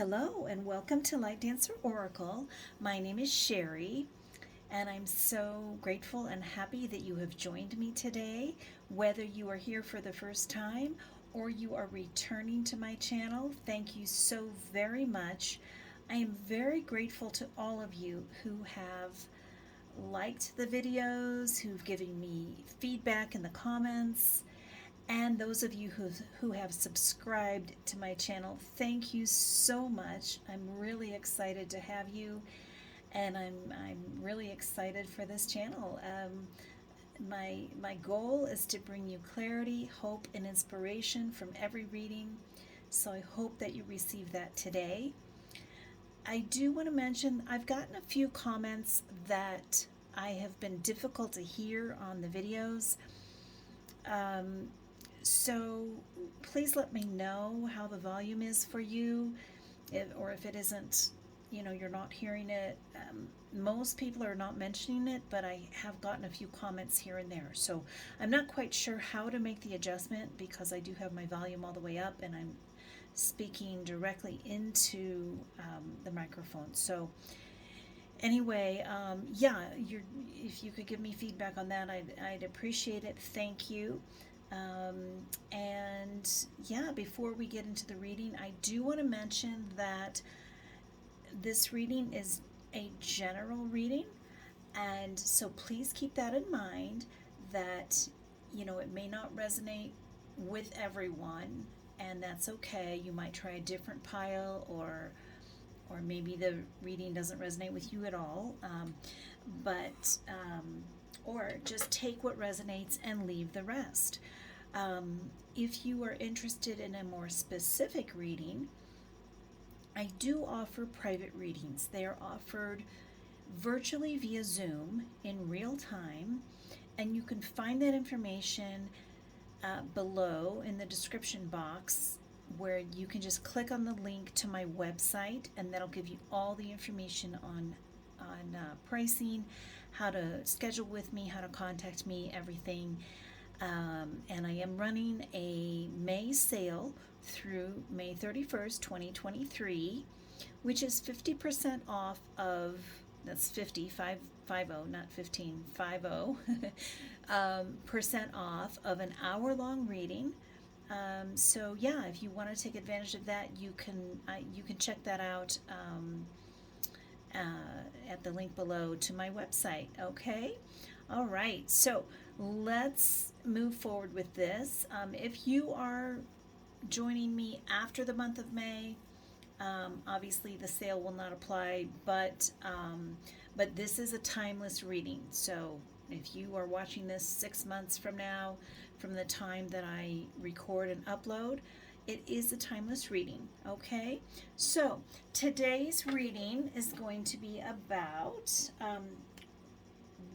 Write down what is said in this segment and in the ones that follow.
Hello and welcome to Light Dancer Oracle. My name is Sherry and I'm so grateful and happy that you have joined me today. Whether you are here for the first time or you are returning to my channel, thank you so very much. I am very grateful to all of you who have liked the videos, who've given me feedback in the comments, and those of you who have subscribed to my channel. Thank you so much. I'm really excited to have you, and I'm really excited for this channel. My goal is to bring you clarity, hope, and inspiration from every reading, so I hope that you receive that today. I do want to mention I've gotten a few comments that I have been difficult to hear on the videos. So please let me know how the volume is for you, or if it isn't, you're not hearing it. Most people are not mentioning it, but I have gotten a few comments here and there. So I'm not quite sure how to make the adjustment because I do have my volume all the way up and I'm speaking directly into the microphone. So anyway, if you could give me feedback on that, I'd appreciate it. Thank you. Before we get into the reading, I do want to mention that this reading is a general reading, and so please keep that in mind that, it may not resonate with everyone, and that's okay. You might try a different pile, or maybe the reading doesn't resonate with you at all, or just take what resonates and leave the rest. If you are interested in a more specific reading, I do offer private readings. They are offered virtually via Zoom in real time, and you can find that information below in the description box, where you can just click on the link to my website, and that'll give you all the information on pricing, how to schedule with me, how to contact me, everything. And I am running a May sale through May 31st, 2023, which is 50% off of, that's 50, 50, not 15, 50, percent off of an hour-long reading. If you want to take advantage of that, you can check that out at the link below to my website. Okay? All right, so let's move forward with this. If you are joining me after the month of May, obviously the sale will not apply, but this is a timeless reading. So if you are watching this 6 months from now, from the time that I record and upload, it is a timeless reading. Okay, so today's reading is going to be about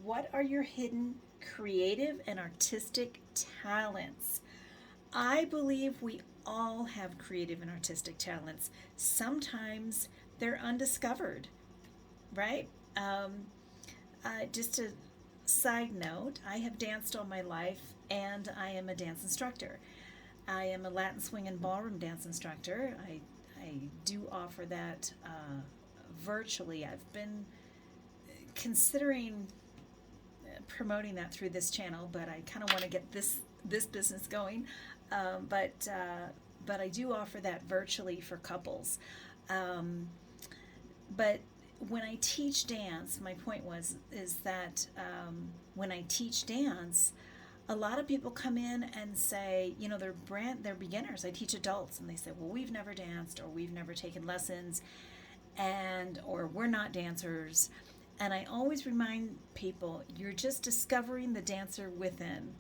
what are your hidden creative and artistic talents. I believe we all have creative and artistic talents. Sometimes they're undiscovered, right? Just a side note, I have danced all my life, and I am a dance instructor. I am a Latin swing and ballroom dance instructor. I do offer that virtually. I've been considering promoting that through this channel, but I kind of want to get this business going. But I do offer that virtually for couples. But when I teach dance, my point is that when I teach dance, a lot of people come in and say, they're beginners. I teach adults, and they say, well, we've never danced, or we've never taken lessons, or we're not dancers. And I always remind people, you're just discovering the dancer within.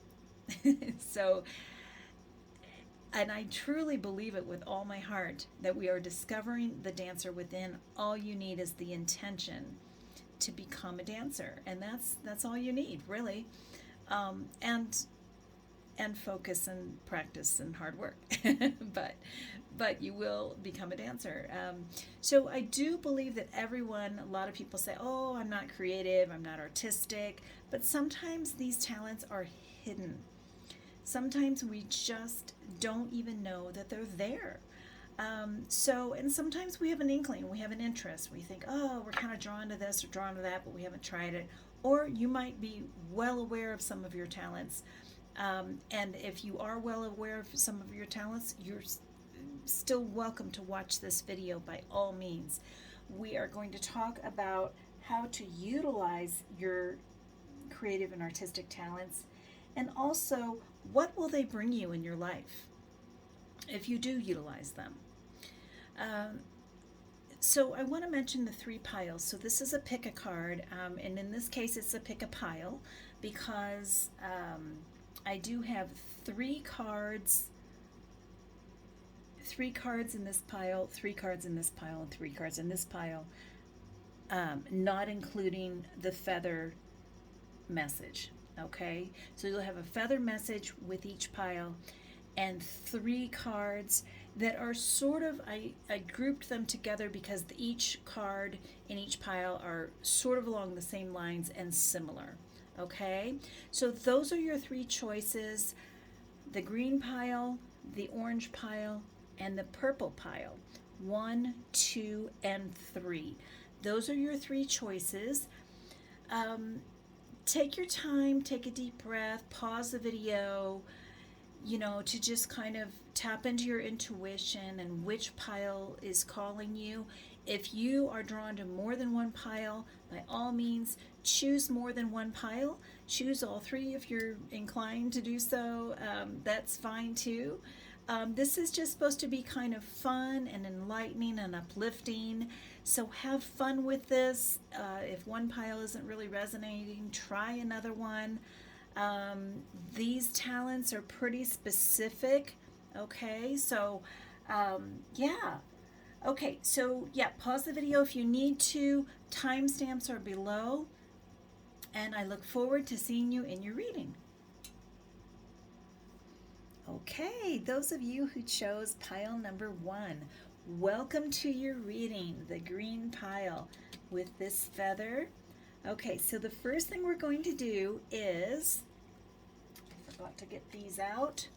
And I truly believe it with all my heart, that we are discovering the dancer within. All you need is the intention to become a dancer, and that's all you need, really. And focus and practice and hard work. but you will become a dancer. So I do believe that a lot of people say, oh, I'm not creative, I'm not artistic, but sometimes these talents are hidden. Sometimes we just don't even know that they're there. And sometimes we have an inkling, we have an interest. We think, oh, we're kind of drawn to this or drawn to that, but we haven't tried it. Or you might be well aware of some of your talents. And if you are well aware of some of your talents, you're still welcome to watch this video by all means. We are going to talk about how to utilize your creative and artistic talents, and also what will they bring you in your life if you do utilize them. Um, so I want to mention the three piles. So this is a pick a card, and in this case it's a pick a pile because I do have three cards in this pile, three cards in this pile, and three cards in this pile, not including the feather message. Okay, so you'll have a feather message with each pile, and three cards that are sort of, I grouped them together because each card in each pile are sort of along the same lines and similar. Okay, so those are your three choices: the green pile, the orange pile, and the purple pile. 1, 2, and 3. Those are your three choices. Take your time, take a deep breath, pause the video, to just kind of tap into your intuition and which pile is calling you. If you are drawn to more than one pile, by all means, choose more than one pile. Choose all three if you're inclined to do so. That's fine too. This is just supposed to be kind of fun and enlightening and uplifting. So have fun with this. If one pile isn't really resonating, try another one. These talents are pretty specific. Okay, so yeah. Okay, so yeah, pause the video if you need to. Timestamps are below. And I look forward to seeing you in your reading. Okay, those of you who chose pile number 1, welcome to your reading, the green pile with this feather. Okay, so the first thing we're going to do is, I forgot to get these out.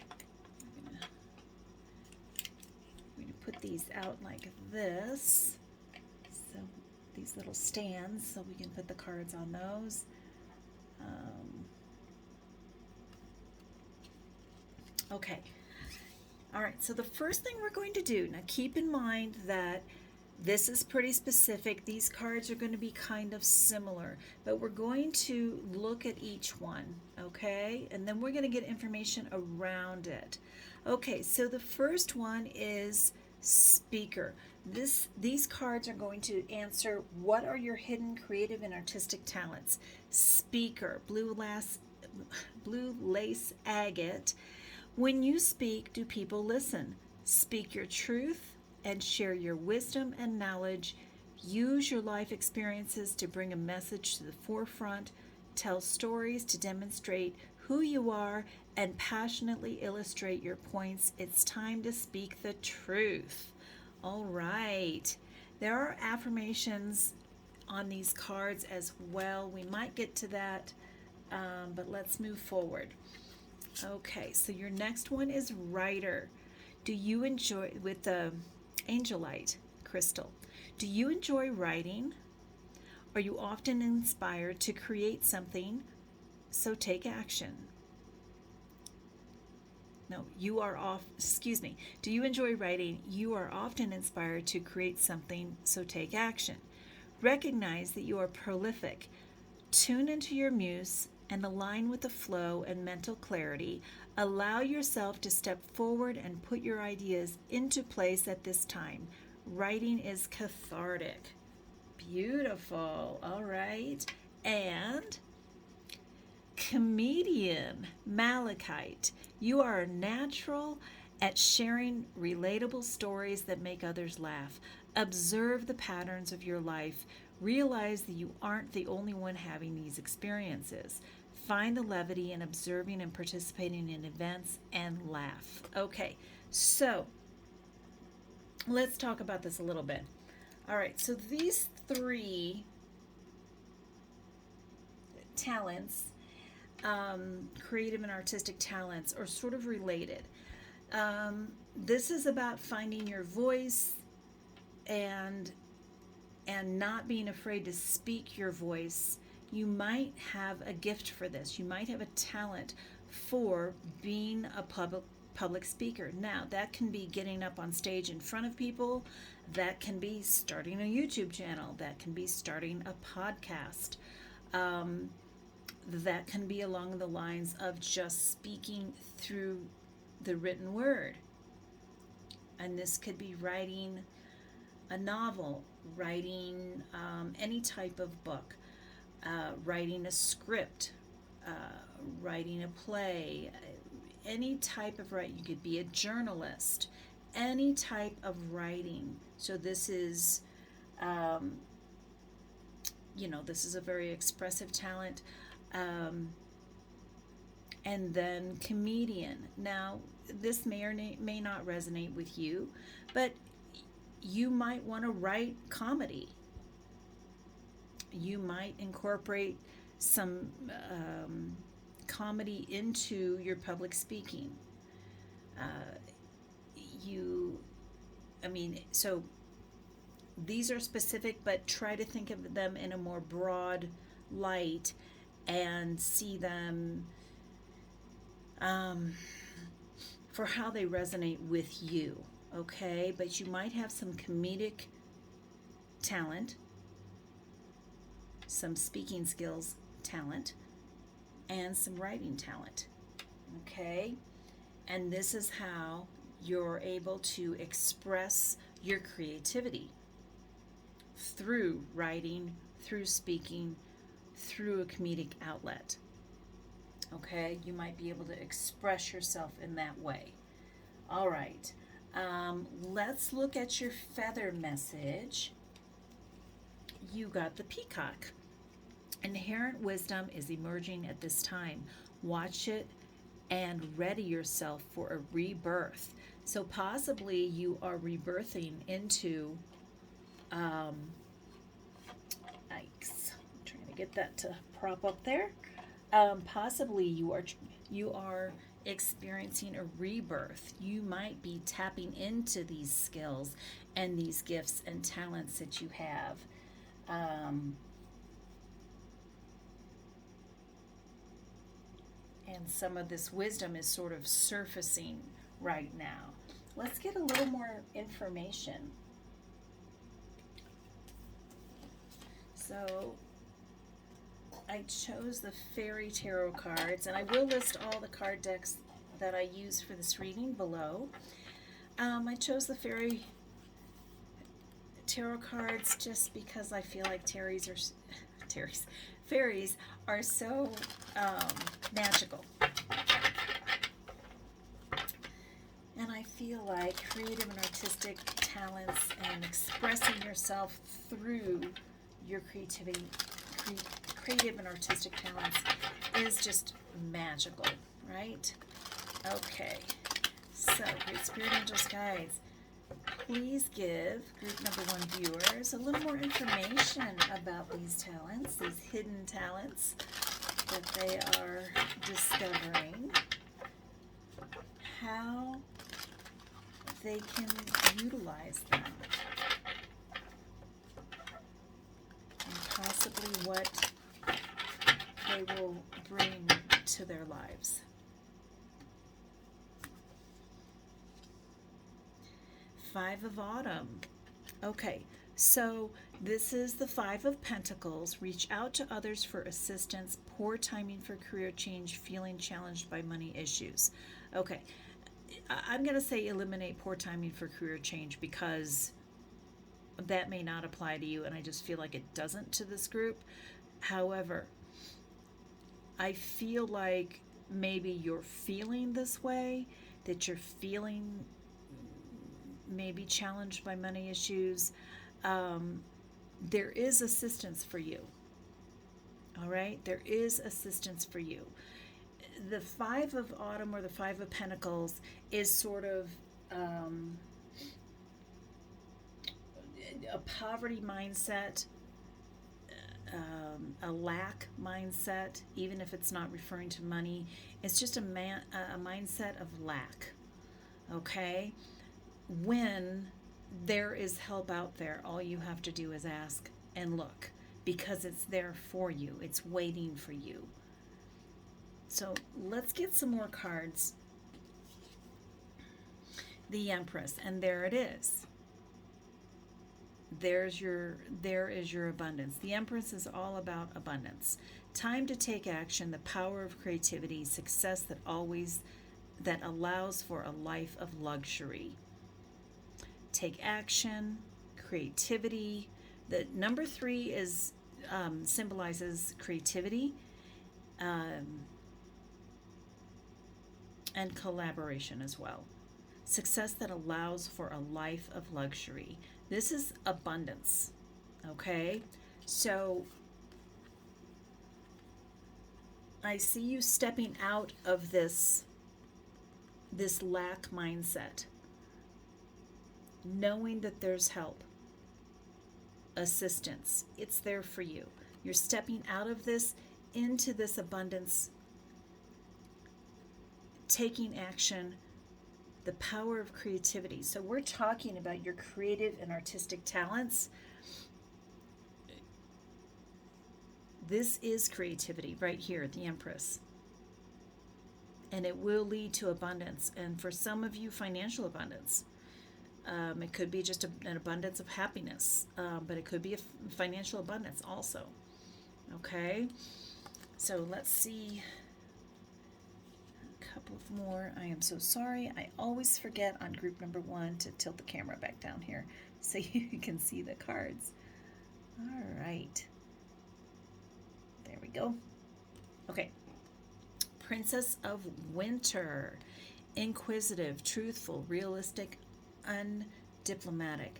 I'm going to put these out like this. So these little stands, so we can put the cards on those. Okay. All right, so the first thing we're going to do, now keep in mind that this is pretty specific. These cards are going to be kind of similar, but we're going to look at each one, okay? And then we're going to get information around it. Okay, so the first one is speaker. These cards are going to answer, what are your hidden creative and artistic talents? Speaker, blue lace agate. When you speak, do people listen? Speak your truth and share your wisdom and knowledge. Use your life experiences to bring a message to the forefront. Tell stories to demonstrate who you are and passionately illustrate your points. It's time to speak the truth. All right. There are affirmations on these cards as well. We might get to that, but let's move forward. Okay, so your next one is writer. Do you enjoy, with the angelite crystal, do you enjoy writing? Are you often inspired to create something? So take action. No, you are off, excuse me. Do you enjoy writing? You are often inspired to create something, so take action. Recognize that you are prolific. Tune into your muse and align with the flow and mental clarity. Allow yourself to step forward and put your ideas into place at this time. Writing is cathartic. Beautiful. All right. And comedian, malachite. You are natural at sharing relatable stories that make others laugh. Observe the patterns of your life. Realize that you aren't the only one having these experiences. Find the levity in observing and participating in events and laugh. Okay, so let's talk about this a little bit. All right, so these three talents, creative and artistic talents, are sort of related. this is about finding your voice and not being afraid to speak your voice. You might have a gift for this. You might have a talent for being a public speaker. Now, that can be getting up on stage in front of people. That can be starting a YouTube channel. That can be starting a podcast. That can be along the lines of just speaking through the written word. And this could be writing a novel, writing any type of book, writing a script, writing a play, any type of writing. You could be a journalist, any type of writing. So this is, this is a very expressive talent. And then comedian. Now, this may or may not resonate with you, but you might want to write comedy. You might incorporate some comedy into your public speaking. So these are specific, but try to think of them in a more broad light and see them for how they resonate with you, okay? But you might have some comedic talent, some speaking skills talent, and some writing talent, okay? And this is how you're able to express your creativity through writing, through speaking, through a comedic outlet. Okay, you might be able to express yourself in that way. All right, let's look at your feather message. You got the peacock. Inherent wisdom is emerging at this time. Watch it and ready yourself for a rebirth. So possibly you are rebirthing into, yikes, I'm trying to get that to prop up there. Possibly you are experiencing a rebirth. You might be tapping into these skills and these gifts and talents that you have. And some of this wisdom is sort of surfacing right now. Let's get a little more information. So I chose the Fairy Tarot cards, and I will list all the card decks that I use for this reading below. I chose the Fairy Tarot cards just because I feel like fairies are so magical. And I feel like creative and artistic talents and expressing yourself through your creative and artistic talents is just magical, right? Okay, so Great Spirit Angels Guides, please give group number 1 viewers a little more information about these talents, these hidden talents that they are discovering, how they can utilize them, and possibly what they will bring to their lives. Five of Autumn. Okay, so this is the Five of Pentacles. Reach out to others for assistance. Poor timing for career change. Feeling challenged by money issues. Okay, I'm going to say eliminate poor timing for career change because that may not apply to you, and I just feel like it doesn't to this group. However, I feel like maybe you're feeling this way, that you're feeling maybe challenged by money issues. There is assistance for you. All right? There is assistance for you. The Five of Autumn or the Five of Pentacles is sort of a poverty mindset, a lack mindset, even if it's not referring to money. It's just a mindset of lack. Okay? When there is help out there, all you have to do is ask and look, because it's there for you, it's waiting for you. So let's get some more cards. The Empress, and there it is. There is your abundance. The Empress is all about abundance. Time to take action, the power of creativity, success that allows for a life of luxury. Take action, creativity. The number 3 is symbolizes creativity and collaboration as well. Success that allows for a life of luxury. This is abundance. Okay? So I see you stepping out of this lack mindset, knowing that there's help, assistance. It's there for you. You're stepping out of this into this abundance, taking action, the power of creativity. So we're talking about your creative and artistic talents. This is creativity right here, the Empress. And it will lead to abundance. And for some of you, financial abundance. It could be just an abundance of happiness, but it could be a financial abundance also. Okay? So let's see a couple of more. I am so sorry. I always forget on group number 1 to tilt the camera back down here so you can see the cards. All right. There we go. Okay. Princess of Winter. Inquisitive, truthful, realistic, undiplomatic.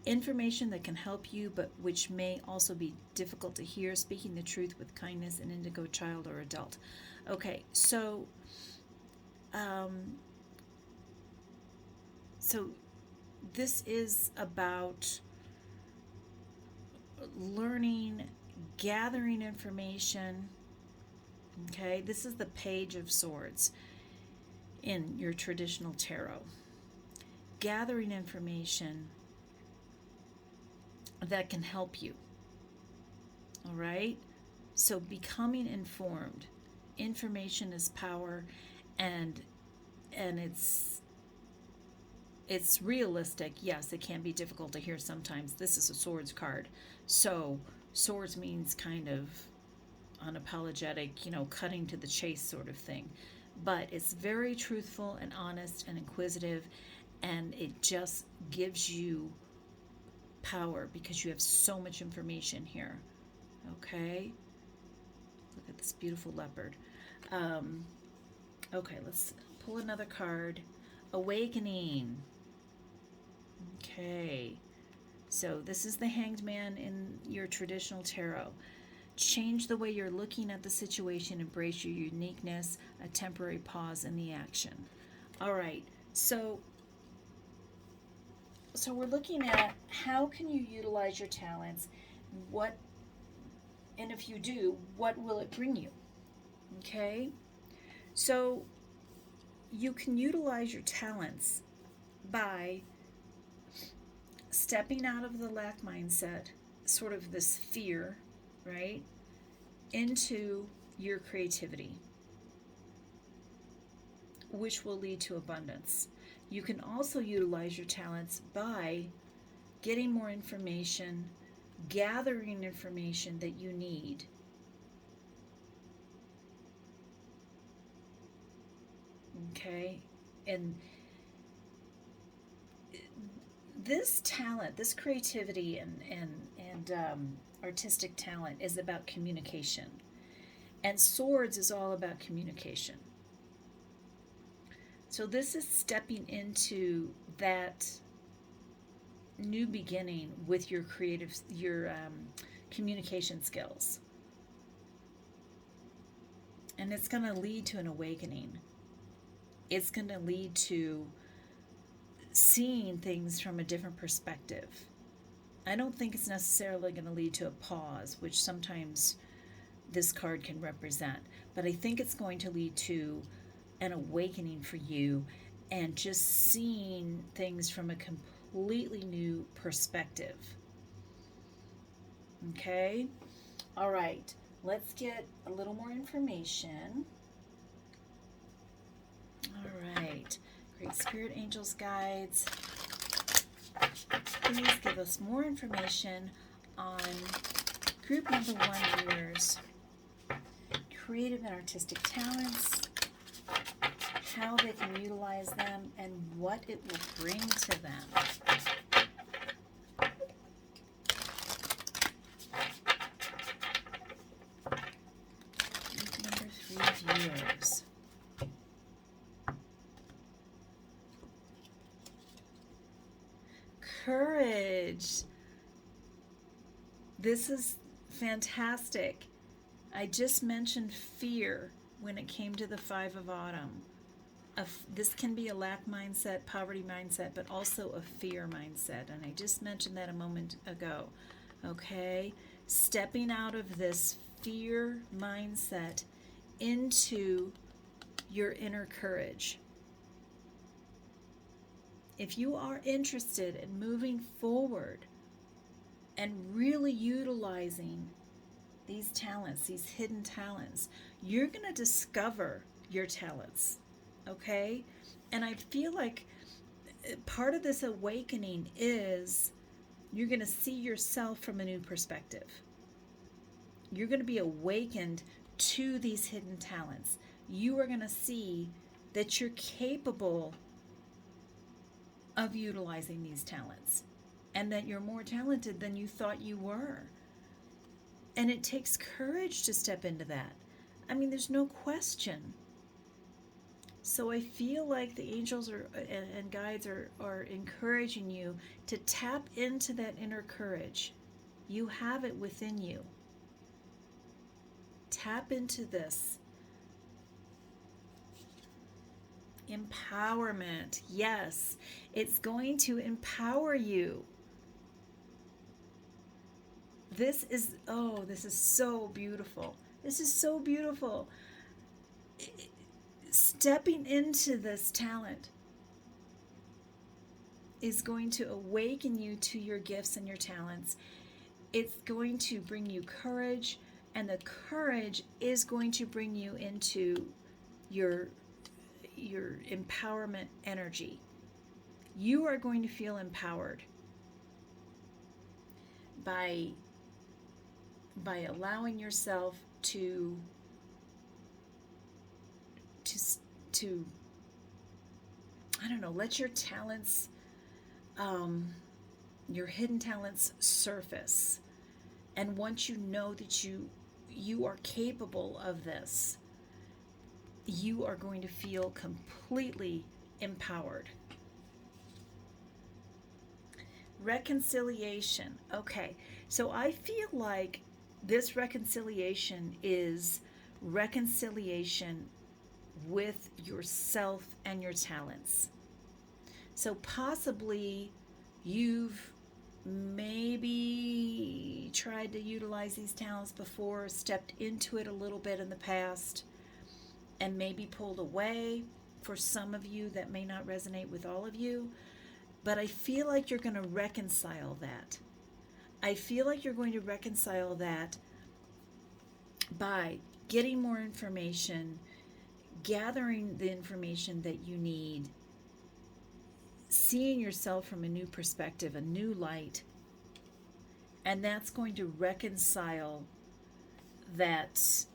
Information that can help you, but which may also be difficult to hear. Speaking the truth with kindness, an indigo child or adult. Okay, so this is about learning, gathering information. Okay, this is the Page of Swords in your traditional tarot. Gathering information that can help you. All right? So becoming informed. Information is power, and it's realistic. Yes, it can be difficult to hear sometimes. This is a swords card. So swords means kind of unapologetic, cutting to the chase sort of thing. But it's very truthful and honest and inquisitive, and it just gives you power because you have so much information here. Okay? Look at this beautiful leopard. Okay, let's pull another card. Awakening. Okay. So this is the Hanged Man in your traditional tarot. Change the way you're looking at the situation. Embrace your uniqueness. A temporary pause in the action. All right. So we're looking at how can you utilize your talents? And if you do, what will it bring you? Okay? So you can utilize your talents by stepping out of the lack mindset, sort of this fear, right, into your creativity, which will lead to abundance. You can also utilize your talents by getting more information, gathering information that you need. Okay? And this talent, this creativity and artistic talent is about communication. And swords is all about communication. So this is stepping into that new beginning with your communication skills. And it's going to lead to an awakening. It's going to lead to seeing things from a different perspective. I don't think it's necessarily going to lead to a pause, which sometimes this card can represent, but I think it's going to lead to an awakening for you and just seeing things from a completely new perspective. Okay? All right, let's get a little more information. All right, Great Spirit Angels Guides, please give us more information on group number 1 viewers, creative and artistic talents, how they can utilize them, and what it will bring to them. Group number 3 viewers. Courage. This is fantastic. I just mentioned fear when it came to the 5 of Autumn. This can be a lack mindset, poverty mindset, but also a fear mindset. And I just mentioned that a moment ago. Okay? Stepping out of this fear mindset into your inner courage. If you are interested in moving forward and really utilizing these talents, these hidden talents, you're going to discover your talents, okay? And I feel like part of this awakening is you're going to see yourself from a new perspective. You're going to be awakened to these hidden talents. You are going to see that you're capable of utilizing these talents and that you're more talented than you thought you were. And it takes courage to step into that. I mean, there's no question. So I feel like the angels and guides are encouraging you to tap into that inner courage. You have it within you. Tap into this. Empowerment. Yes, it's going to empower you. This is so beautiful. This is so beautiful. Stepping into this talent is going to awaken you to your gifts and your talents. It's going to bring you courage, and the courage is going to bring you into your empowerment energy. You are going to feel empowered by allowing yourself to I don't know, let your talents, your hidden talents surface. And once you know that you are capable of this, you are going to feel completely empowered. Reconciliation. Okay, so I feel like this reconciliation is reconciliation with yourself and your talents. So possibly you've maybe tried to utilize these talents before, stepped into it a little bit in the past, and maybe pulled away. For some of you, that may not resonate with all of you, but I feel like you're going to reconcile that. I feel like you're going to reconcile that by getting more information, gathering the information that you need, seeing yourself from a new perspective, a new light, and that's going to reconcile that,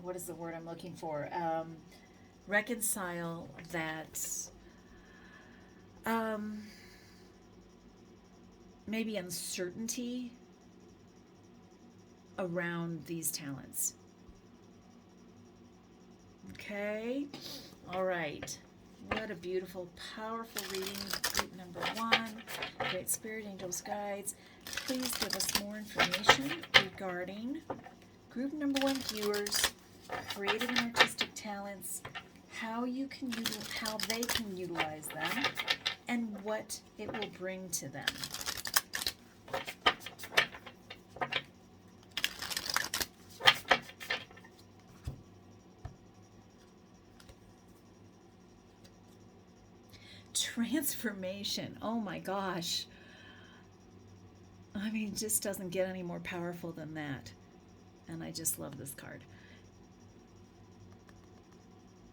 what is the word I'm looking for? Reconcile that maybe uncertainty around these talents. Okay? All right. What a beautiful, powerful reading. Group number 1, Great Spirit Angels Guides. Please give us more information regarding group number 1 viewers, creative and artistic talents, how they can utilize them, and what it will bring to them. Transformation. Oh my gosh. I mean, it just doesn't get any more powerful than that. And I just love this card.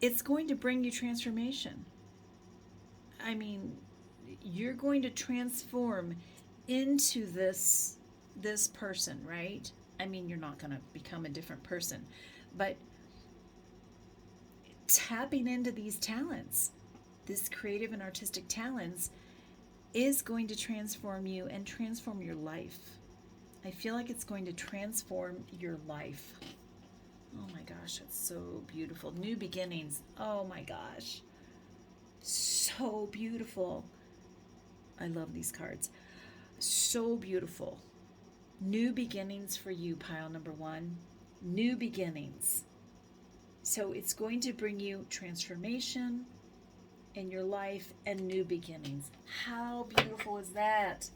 It's going to bring you transformation. I mean, you're going to transform into this person, right? I mean, you're not going to become a different person, but tapping into these talents, this creative and artistic talents, is going to transform you and transform your life. I feel like it's going to transform your life. Oh my gosh, it's so beautiful. New beginnings. Oh my gosh. So beautiful. I love these cards. So beautiful. New beginnings for you, pile number one. New beginnings. So it's going to bring you transformation in your life and new beginnings. How beautiful is that?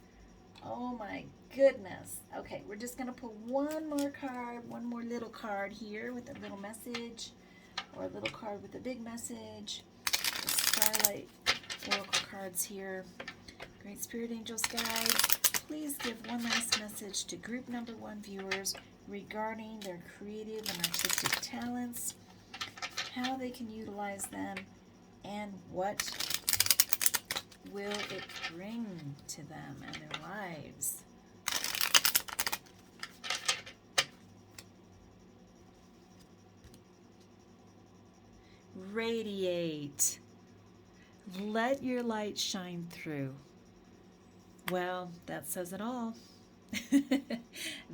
Oh my goodness. Okay, we're just going to put one more card, one more little card here with a little message, or a little card with a big message. The Starlight Oracle cards here. Great Spirit Angels, guides, please give one last message to group number one viewers regarding their creative and artistic talents, how they can utilize them, and what will it bring to them and their lives. Radiate. Let your light shine through. Well, that says it all.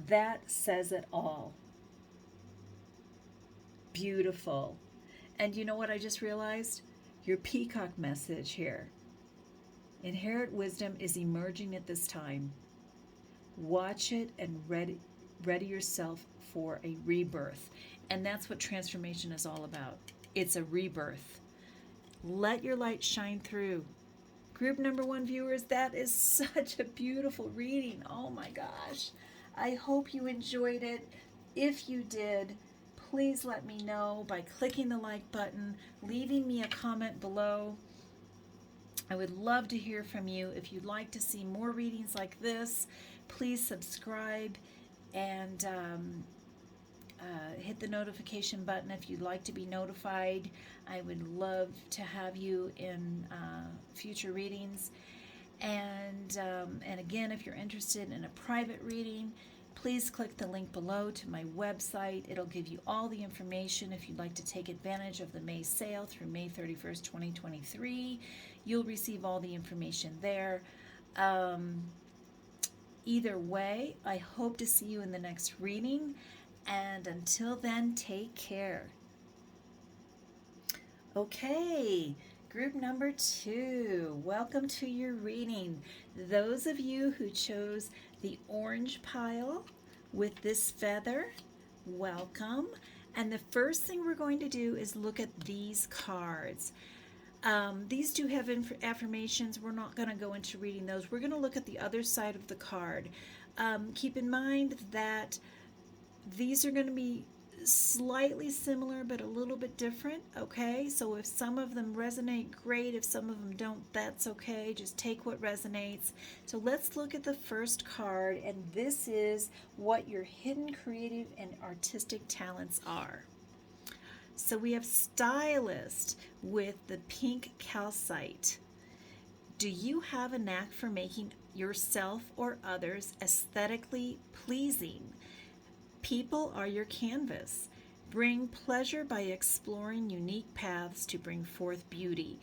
That says it all. Beautiful. And you know what I just realized? Your peacock message here. Inherent wisdom is emerging at this time. Watch it and ready yourself for a rebirth. And that's what transformation is all about. It's a rebirth. Let your light shine through. Group number one viewers, that is such a beautiful reading. Oh my gosh. I hope you enjoyed it. If you did, please let me know by clicking the like button, leaving me a comment below. I would love to hear from you. If you'd like to see more readings like this, please subscribe and hit the notification button if you'd like to be notified. I would love to have you in future readings. And again, if you're interested in a private reading, please click the link below to my website. It'll give you all the information if you'd like to take advantage of the May sale through May 31st, 2023. You'll receive all the information there. Either way, I hope to see you in the next reading. And until then, take care. Okay, group number two, welcome to your reading. Those of you who chose the orange pile with this feather, welcome. And the first thing we're going to do is look at these cards. These do have affirmations. We're not going to go into reading those. We're going to look at the other side of the card. Keep in mind that these are going to be slightly similar but a little bit different, okay? So if some of them resonate, great. If some of them don't, that's okay. Just take what resonates. So let's look at the first card, and this is what your hidden creative and artistic talents are. So we have Stylist with the pink calcite. Do you have a knack for making yourself or others aesthetically pleasing? People are your canvas. Bring pleasure by exploring unique paths to bring forth beauty.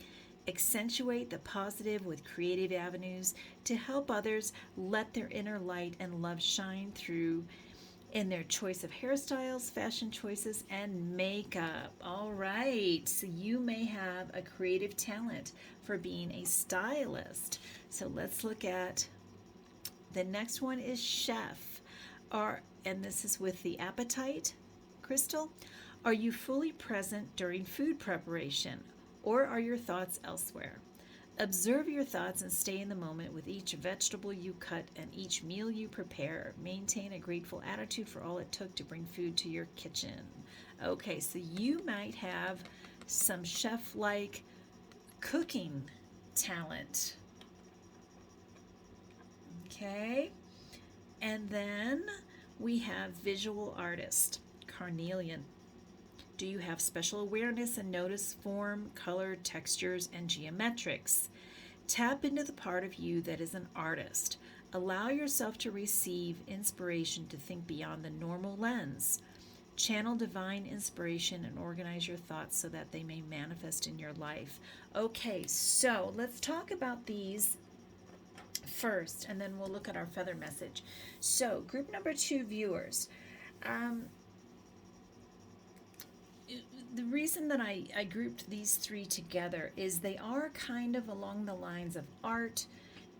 Accentuate the positive with creative avenues to help others let their inner light and love shine through in their choice of hairstyles, fashion choices, and makeup. All right, so you may have a creative talent for being a stylist. So let's look at the next one is chef. And this is with the apatite crystal. Are you fully present during food preparation, or are your thoughts elsewhere? Observe your thoughts and stay in the moment with each vegetable you cut and each meal you prepare. Maintain a grateful attitude for all it took to bring food to your kitchen. Okay, so you might have some chef-like cooking talent. Okay, and then we have visual artist, carnelian. Do you have special awareness and notice form, color, textures, and geometrics? Tap into the part of you that is an artist. Allow yourself to receive inspiration to think beyond the normal lens. Channel divine inspiration and organize your thoughts so that they may manifest in your life. Okay, so let's talk about these first, and then we'll look at our feather message. So, group number 2 viewers. The reason that I grouped these 3 together is they are kind of along the lines of art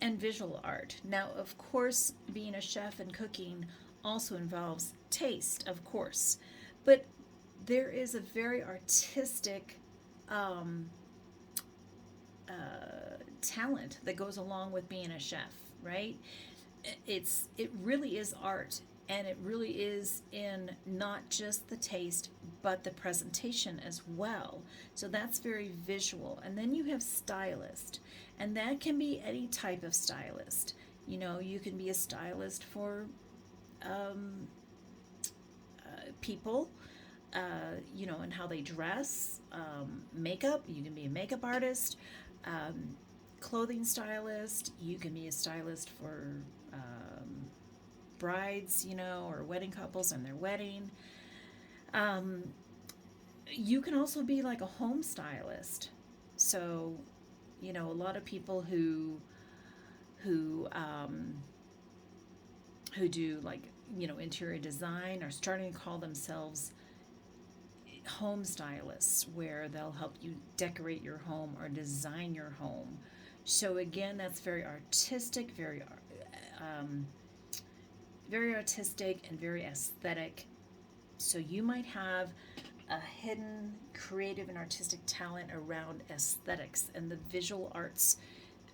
and visual art. Now, of course, being a chef and cooking also involves taste, of course, but there is a very artistic talent that goes along with being a chef, right? It really is art, and it really is in not just the taste but the presentation as well. So that's very visual. And then you have stylist, and that can be any type of stylist. You know, you can be a stylist for people, you know, and how they dress, makeup. You can be a makeup artist, clothing stylist. You can be a stylist for brides, you know, or wedding couples and their wedding. You can also be like a home stylist. So, you know, a lot of people who do, like, you know, interior design are starting to call themselves home stylists, where they'll help you decorate your home or design your home. So again, that's very artistic, very artistic and very aesthetic. So you might have a hidden creative and artistic talent around aesthetics and the visual arts.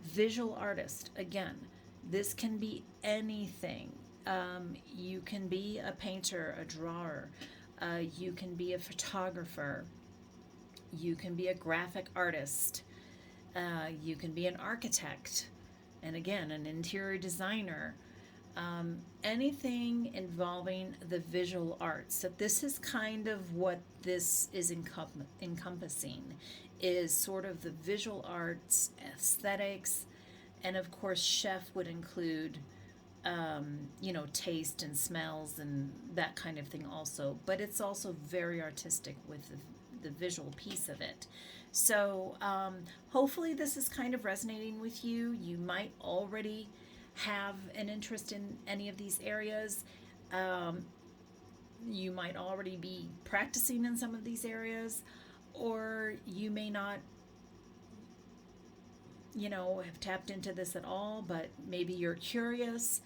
Visual artist, again, this can be anything. You can be a painter, a drawer. You can be a photographer. You can be a graphic artist. You can be an architect. And again, an interior designer. Anything involving the visual arts. So this is kind of what this is encompassing, is sort of the visual arts, aesthetics, and of course chef would include you know, taste and smells and that kind of thing also, but it's also very artistic with the visual piece of it. So hopefully this is kind of resonating with you. You might already have an interest in any of these areas. You might already be practicing in some of these areas, or you may not, you know, have tapped into this at all, but maybe you're curious.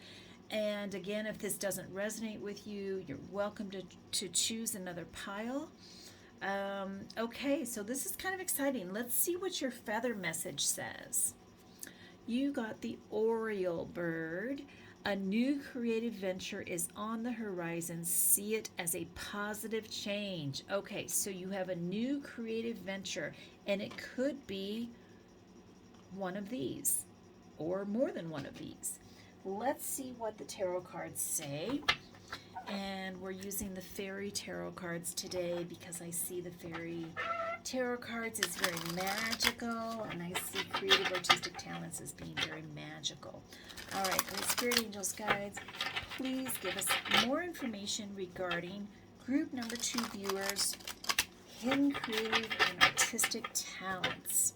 And again, if this doesn't resonate with you, you're welcome to choose another pile. Okay, so this is kind of exciting. Let's see what your feather message says. You got the Oriole bird. A new creative venture is on the horizon. See it as a positive change. Okay, so you have a new creative venture, and it could be one of these or more than one of these. Let's see what the tarot cards say. And we're using the fairy tarot cards today because I see the fairy tarot cards as very magical, and I see creative artistic talents as being very magical. All right, great spirit angels, guides, please give us more information regarding group number 2 viewers, hidden creative and artistic talents,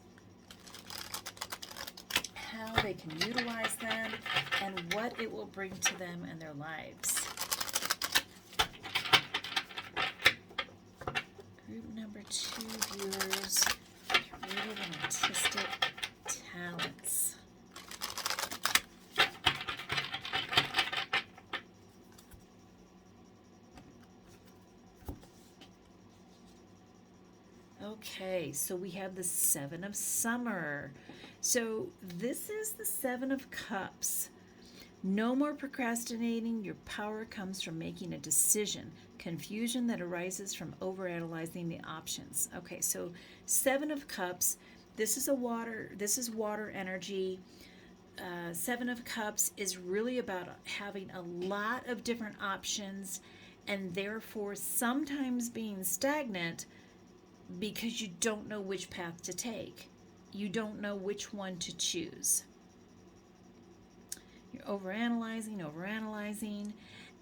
how they can utilize them, and what it will bring to them and their lives. Group number 2 viewers, creative and artistic talents. Okay, so we have the 7 of Summer. So this is the 7 of Cups. No more procrastinating. Your power comes from making a decision. Confusion that arises from overanalyzing the options. Okay, so 7 of Cups, This is water energy. Seven of Cups is really about having a lot of different options and therefore sometimes being stagnant because you don't know which path to take. You don't know which one to choose. You're overanalyzing,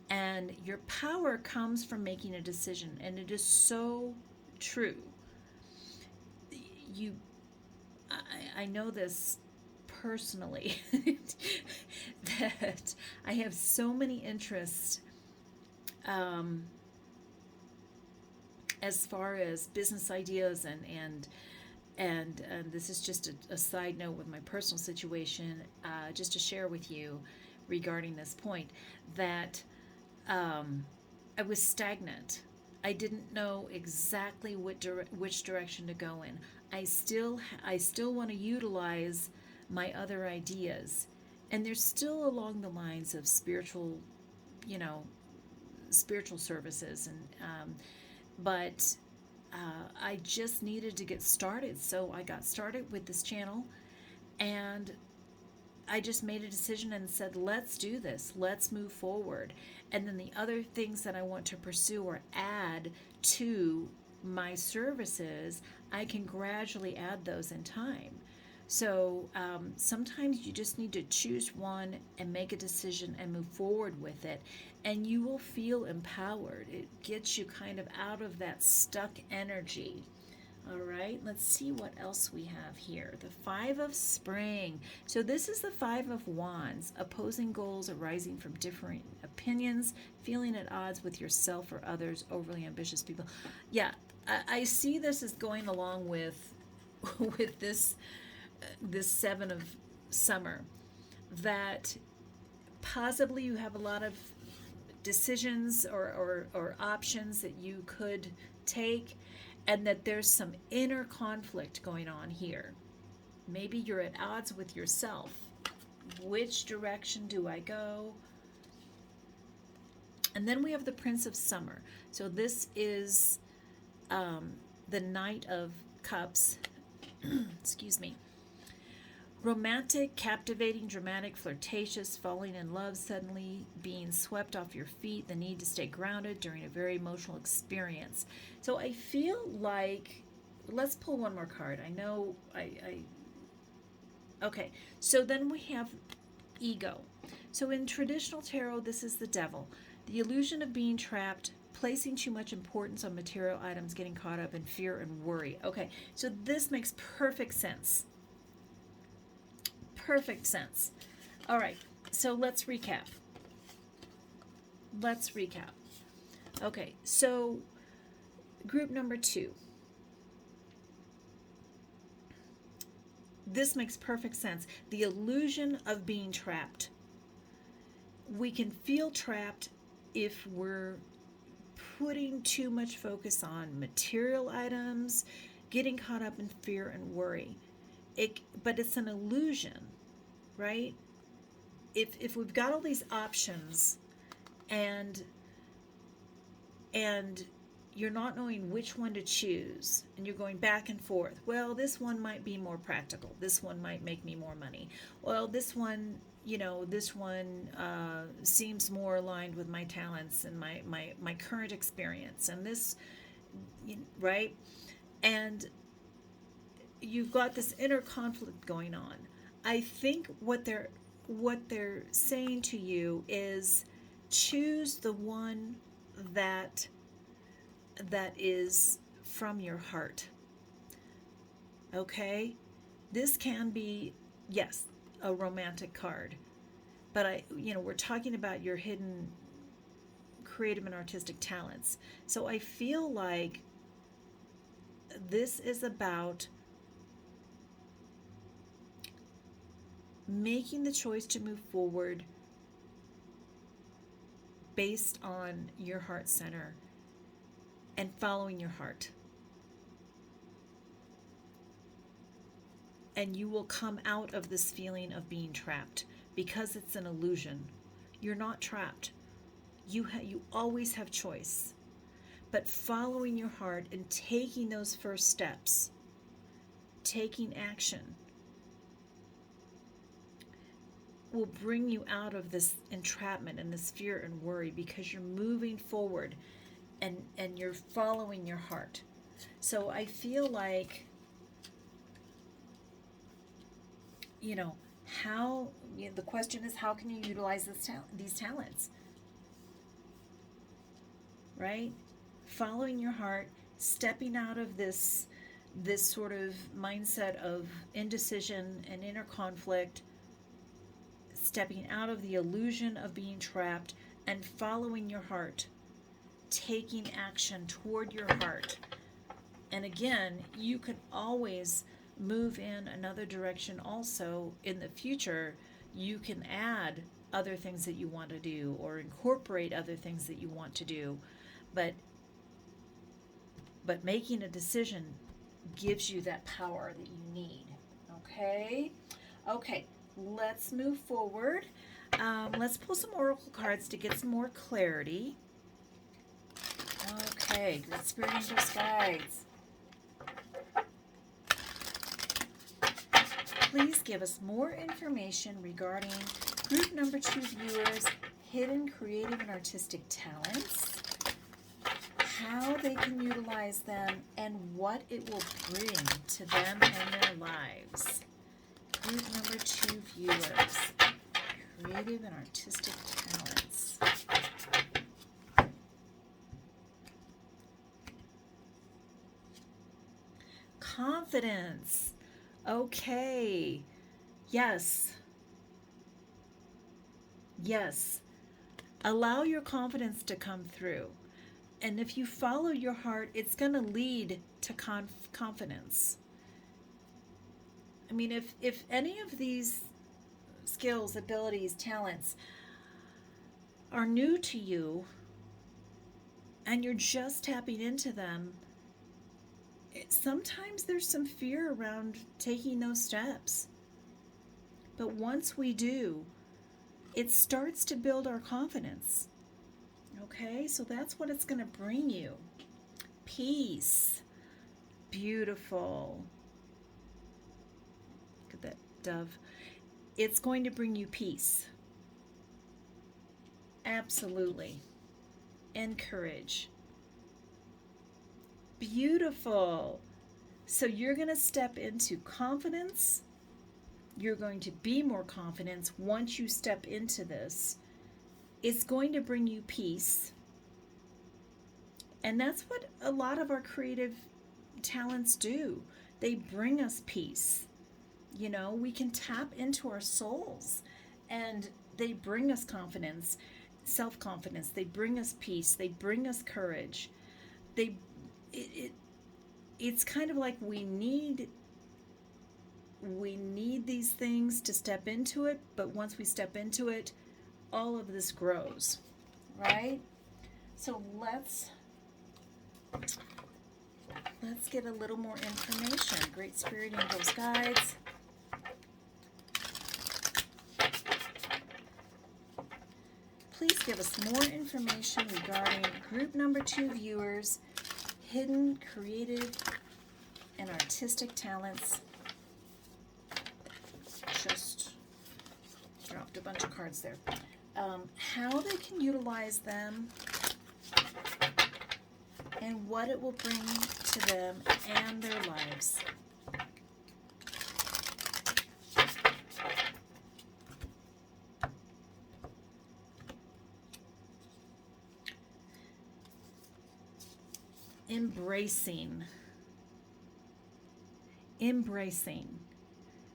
and your power comes from making a decision, and it is so true. You, I know this personally that I have so many interests as far as business ideas and this is just a side note with my personal situation, just to share with you regarding this point, that I was stagnant. I didn't know exactly which direction to go in. I still want to utilize my other ideas, and they're still along the lines of spiritual, spiritual services, and but I just needed to get started. So I got started with this channel, and I just made a decision and said, let's do this. Let's move forward. And then the other things that I want to pursue or add to my services, I can gradually add those in time. So sometimes you just need to choose one and make a decision and move forward with it, and you will feel empowered. It gets you kind of out of that stuck energy. All right, let's see what else we have here. The Five of Spring. So this is the Five of Wands, opposing goals arising from different opinions, feeling at odds with yourself or others, overly ambitious people. Yeah, I see this as going along with this Seven of Summer, that possibly you have a lot of decisions or options that you could take, and that there's some inner conflict going on here. Maybe you're at odds with yourself. Which direction do I go? And then we have the Prince of Summer. So this is the Knight of Cups. Excuse me. Romantic, captivating, dramatic, flirtatious, falling in love suddenly, being swept off your feet, the need to stay grounded during a very emotional experience. So I feel like, let's pull one more card. I know okay, so then we have Ego. So in traditional tarot, this is the Devil. The illusion of being trapped, placing too much importance on material items, getting caught up in fear and worry. Okay, so this makes perfect sense. Perfect sense. All right, so let's recap. Okay, so group number 2. This makes perfect sense. The illusion of being trapped. We can feel trapped if we're putting too much focus on material items, getting caught up in fear and worry. But it's an illusion, right? If we've got all these options and you're not knowing which one to choose, and you're going back and forth, well, this one might be more practical, this one might make me more money, well, this one seems more aligned with my talents and my current experience, and this, right? And you've got this inner conflict going on. I think what they're saying to you is choose the one that is from your heart. Okay? This can be, yes, a romantic card, but we're talking about your hidden creative and artistic talents. So I feel like this is about making the choice to move forward based on your heart center and following your heart. And you will come out of this feeling of being trapped, because it's an illusion. You're not trapped. You always have choice. But following your heart and taking those first steps taking action will bring you out of this entrapment and this fear and worry, because you're moving forward and you're following your heart. So I feel like, the question is, how can you utilize these talents? Right? Following your heart, stepping out of this sort of mindset of indecision and inner conflict, stepping out of the illusion of being trapped and following your heart, taking action toward your heart. And again, you can always move in another direction also in the future. You can add other things that you want to do or incorporate other things that you want to do. But making a decision gives you that power that you need. Okay? Okay, let's move forward. Let's pull some oracle cards to get some more clarity. Okay, Great Spirit Angels, Guides. Please give us more information regarding group number 2 viewers' hidden creative and artistic talents, how they can utilize them, and what it will bring to them and their lives. Group number 2 viewers, creative and artistic talents. Confidence. Okay. Yes. Yes. Allow your confidence to come through. And if you follow your heart, it's going to lead to confidence. I mean, if any of these skills, abilities, talents are new to you and you're just tapping into them, sometimes there's some fear around taking those steps. But once we do, it starts to build our confidence. Okay, so that's what it's going to bring you. Peace. Beautiful. Look at that dove. It's going to bring you peace. Absolutely. And courage. Beautiful. So you're going to step into confidence. You're going to be more confident once you step into this. It's going to bring you peace. And that's what a lot of our creative talents do. They bring us peace. We can tap into our souls and they bring us confidence, self-confidence. They bring us peace. They bring us courage. It's kind of like we need these things to step into it, but once we step into it, all of this grows, right? So let's get a little more information. Great Spirit Angels, Guides. Please give us more information regarding group number 2 viewers' hidden creative and artistic talents. Just dropped a bunch of cards there. How they can utilize them and what it will bring to them and their lives. Embracing.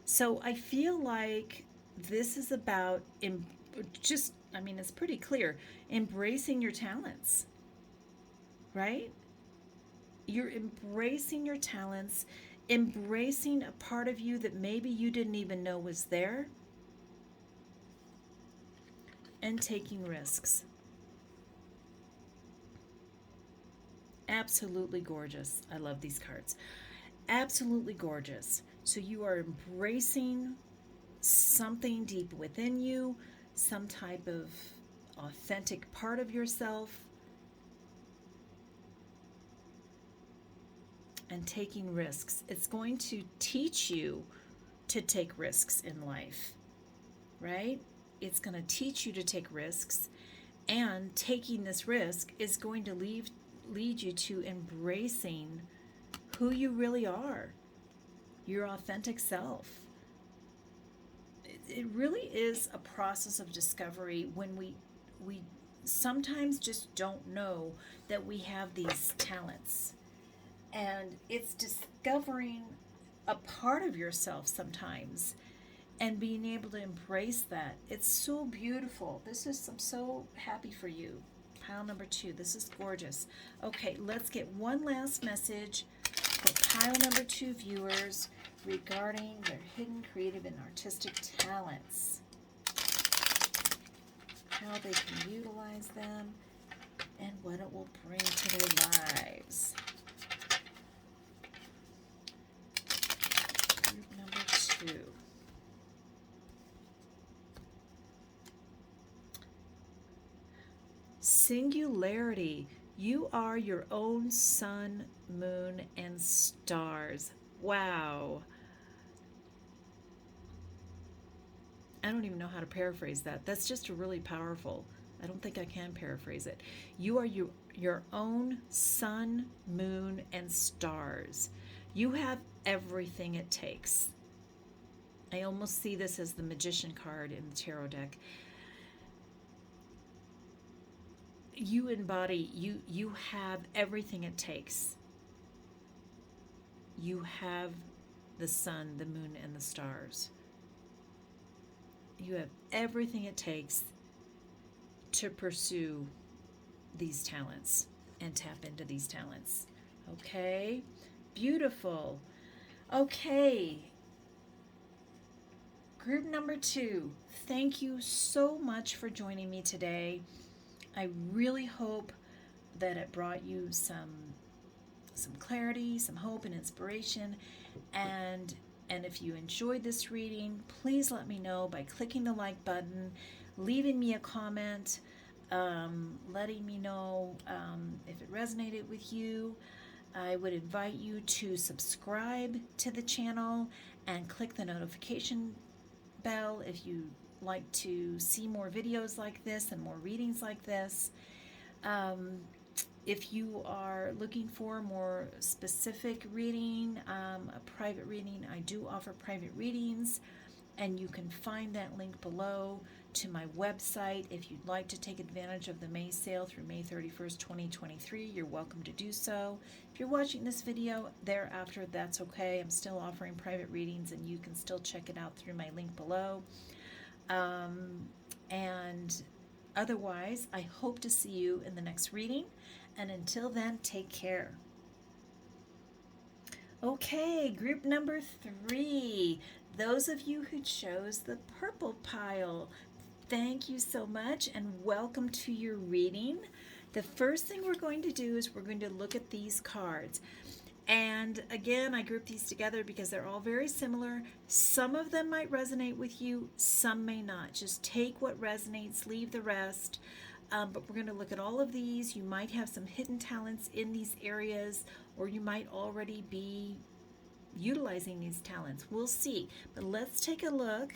So I feel like this is about it's pretty clear, embracing your talents, right? You're embracing your talents, embracing a part of you that maybe you didn't even know was there, and taking risks. Absolutely gorgeous. I love these cards. Absolutely gorgeous. So you are embracing something deep within you, some type of authentic part of yourself. and taking risks. It's going to teach you to take risks in life, right? It's going to teach you to take risks, and taking this risk is going to lead you to embracing who you really are, your authentic self. It really is a process of discovery when we sometimes just don't know that we have these talents. And it's discovering a part of yourself sometimes and being able to embrace that. It's so beautiful. I'm so happy for you. Pile number 2. This is gorgeous. Okay, let's get one last message for pile number 2 viewers regarding their hidden creative and artistic talents. How they can utilize them and what it will bring to their lives. Group number 2. Singularity. You are your own sun, moon, and stars. Wow. I don't even know how to paraphrase that. That's just really powerful. I don't think I can paraphrase it. You are your own sun, moon, and stars. You have everything it takes. I almost see this as the Magician card in the tarot deck. You embody, you have everything it takes. You have the sun, the moon, and the stars. You have everything it takes to pursue these talents and tap into these talents. Okay? Beautiful. Okay. Group number 2, thank you so much for joining me today. I really hope that it brought you some clarity, some hope and inspiration. And if you enjoyed this reading, please let me know by clicking the like button, leaving me a comment, letting me know if it resonated with you. I would invite you to subscribe to the channel and click the notification bell if you like to see more videos like this and more readings like this. If you are looking for more specific reading, a private reading, I do offer private readings, and you can find that link below to my website. If you'd like to take advantage of the May sale through May 31st, 2023, you're welcome to do so. If you're watching this video thereafter, that's okay. I'm still offering private readings, and you can still check it out through my link below. And otherwise, I hope to see you in the next reading. And until then, take care. Okay, group number 3. Those of you who chose the purple pile, thank you so much and welcome to your reading. The first thing we're going to do is we're going to look at these cards. And again, I grouped these together because they're all very similar. Some of them might resonate with you, some may not. Just take what resonates, leave the rest. But we're going to look at all of these. You might have some hidden talents in these areas, or you might already be utilizing these talents. We'll see. But let's take a look.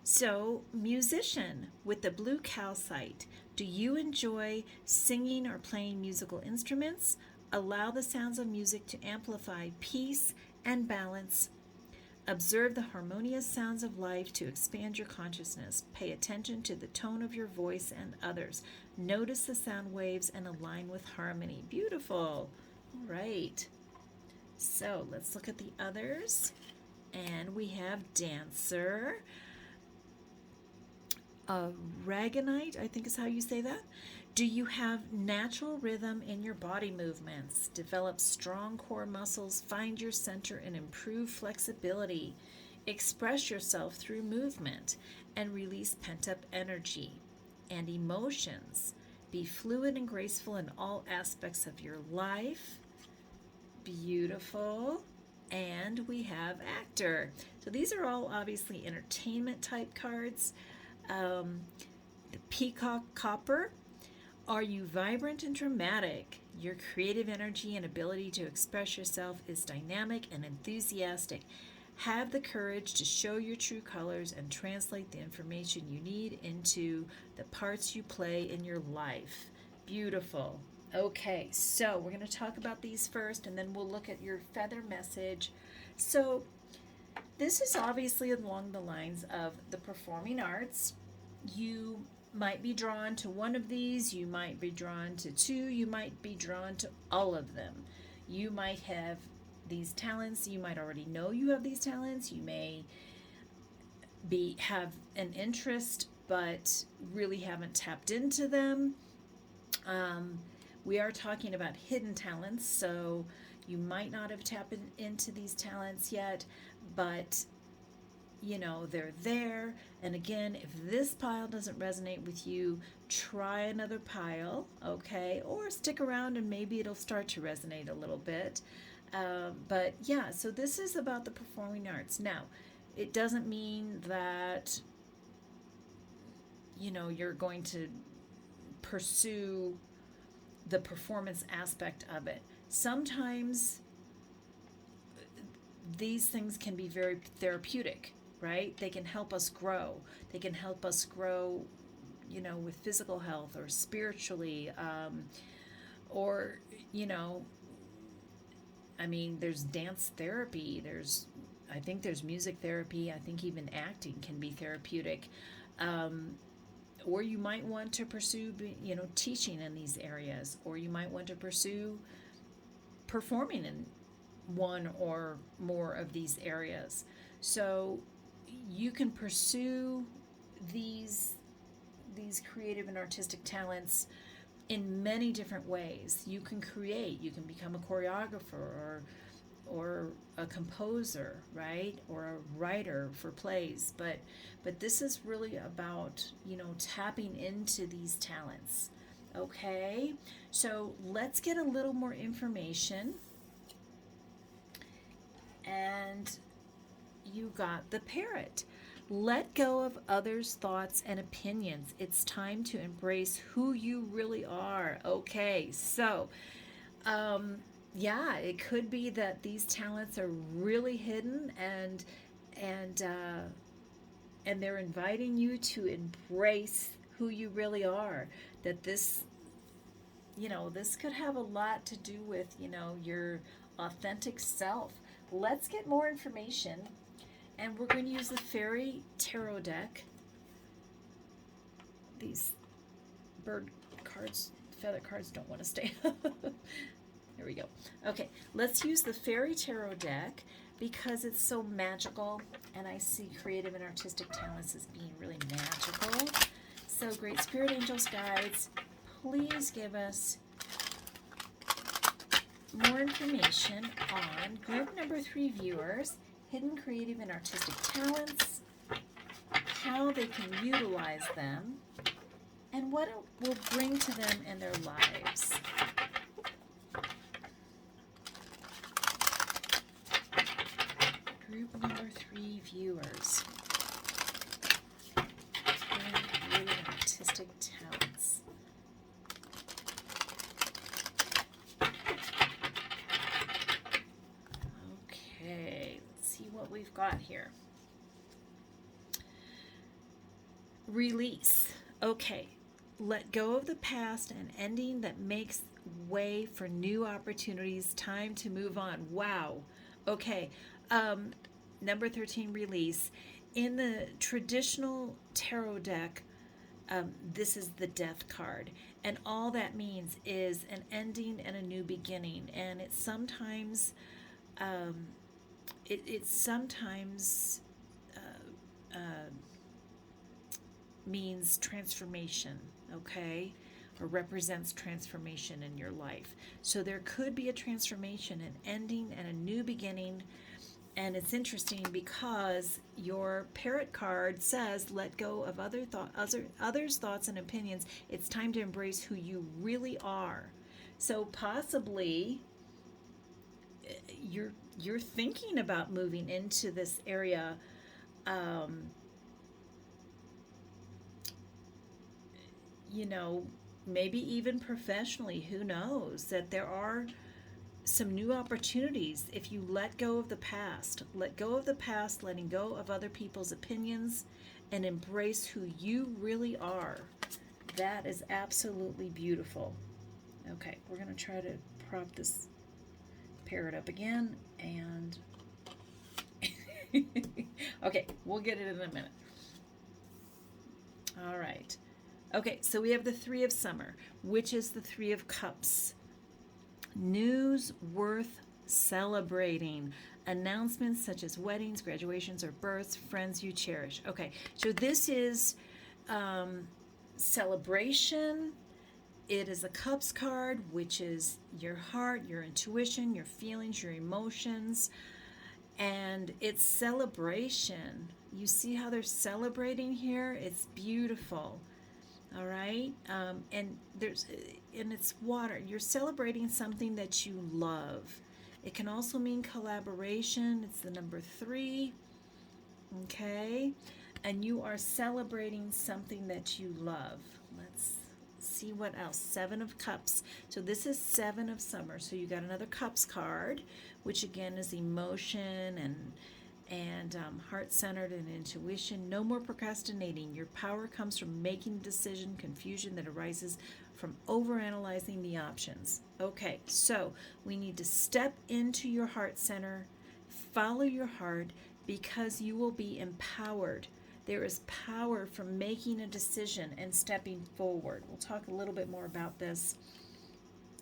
So, musician with the blue calcite. Do you enjoy singing or playing musical instruments? Allow the sounds of music to amplify peace and balance. Observe the harmonious sounds of life to expand your consciousness. Pay attention to the tone of your voice and others. Notice the sound waves and align with harmony. Beautiful. All right. So let's look at the others. And we have dancer. Ragonite, I think is how you say that. Do you have natural rhythm in your body movements? Develop strong core muscles, find your center, and improve flexibility. Express yourself through movement and release pent-up energy and emotions. Be fluid and graceful in all aspects of your life. Beautiful. And we have actor. So these are all obviously entertainment type cards. The peacock copper. Are you vibrant and dramatic? Your creative energy and ability to express yourself is dynamic and enthusiastic. Have the courage to show your true colors and translate the information you need into the parts you play in your life. Beautiful. Okay, so we're going to talk about these first and then we'll look at your feather message. So, this is obviously along the lines of the performing arts. You might be drawn to one of these, you might be drawn to two, you might be drawn to all of them. You might have these talents, you might already know you have these talents, you may have an interest but really haven't tapped into them. We are talking about hidden talents, so you might not have tapped into these talents yet, but they're there. And again, if this pile doesn't resonate with you, try another pile, okay? Or stick around and maybe it'll start to resonate a little bit. But yeah, so this is about the performing arts. Now, it doesn't mean that, you're going to pursue the performance aspect of it. Sometimes these things can be very therapeutic, right? They can help us grow. They can help us grow, with physical health or spiritually, or, there's dance therapy. I think there's music therapy. I think even acting can be therapeutic. Or you might want to pursue, teaching in these areas, or you might want to pursue performing in one or more of these areas. So you can pursue these creative and artistic talents in many different ways. You can create, you can become a choreographer or a composer, right? Or a writer for plays. But this is really about, tapping into these talents. Okay? So let's get a little more information. And you got the parrot. Let go of others' thoughts and opinions. It's time to embrace who you really are. Okay, so yeah, it could be that these talents are really hidden and they're inviting you to embrace who you really are. That this could have a lot to do with, your authentic self. Let's get more information, and we're going to use the Fairy Tarot deck. These bird cards, feather cards don't want to stay. There we go. Okay, let's use the Fairy Tarot deck because it's so magical, and I see creative and artistic talents as being really magical. So, great spirit angels, guides, please give us more information on group number 3 viewers, hidden creative and artistic talents, how they can utilize them, and what it will bring to them in their lives. Group number 3 viewers, hidden creative and artistic talents. What we've got here. Release. Okay. Let go of the past and ending that makes way for new opportunities. Time to move on. Wow. Okay. Number 13, release. In the traditional tarot deck, this is the Death card. And all that means is an ending and a new beginning. And it's sometimes it sometimes means transformation, okay? Or represents transformation in your life. So there could be a transformation, an ending, and a new beginning. And it's interesting because your parrot card says, let go of others' thoughts and opinions. It's time to embrace who you really are. So possibly you're thinking about moving into this area, maybe even professionally, who knows, that there are some new opportunities if you let go of the past. Let go of the past, letting go of other people's opinions, and embrace who you really are. That is absolutely beautiful. Okay, we're going to try to prop this parrot up again, and okay, we'll get it in a minute. All right. Okay, so we have the Three of Summer, which is the Three of Cups. News worth celebrating. Announcements such as weddings, graduations, or births, friends you cherish. Okay, so this is celebration. It is a Cups card, which is your heart, your intuition, your feelings, your emotions, and it's celebration. You see how they're celebrating here? It's beautiful. All right, and it's water. You're celebrating something that you love. It can also mean collaboration. It's the number 3. Okay, and you are celebrating something that you love. Let's see what else. 7 of Cups. So this is 7 of Summer. So you got another Cups card, which again is emotion and heart-centered and intuition. No more procrastinating. Your power comes from making a decision. Confusion that arises from overanalyzing the options. Okay, so we need to step into your heart center, follow your heart, because you will be empowered. There is power from making a decision and stepping forward. We'll talk a little bit more about this.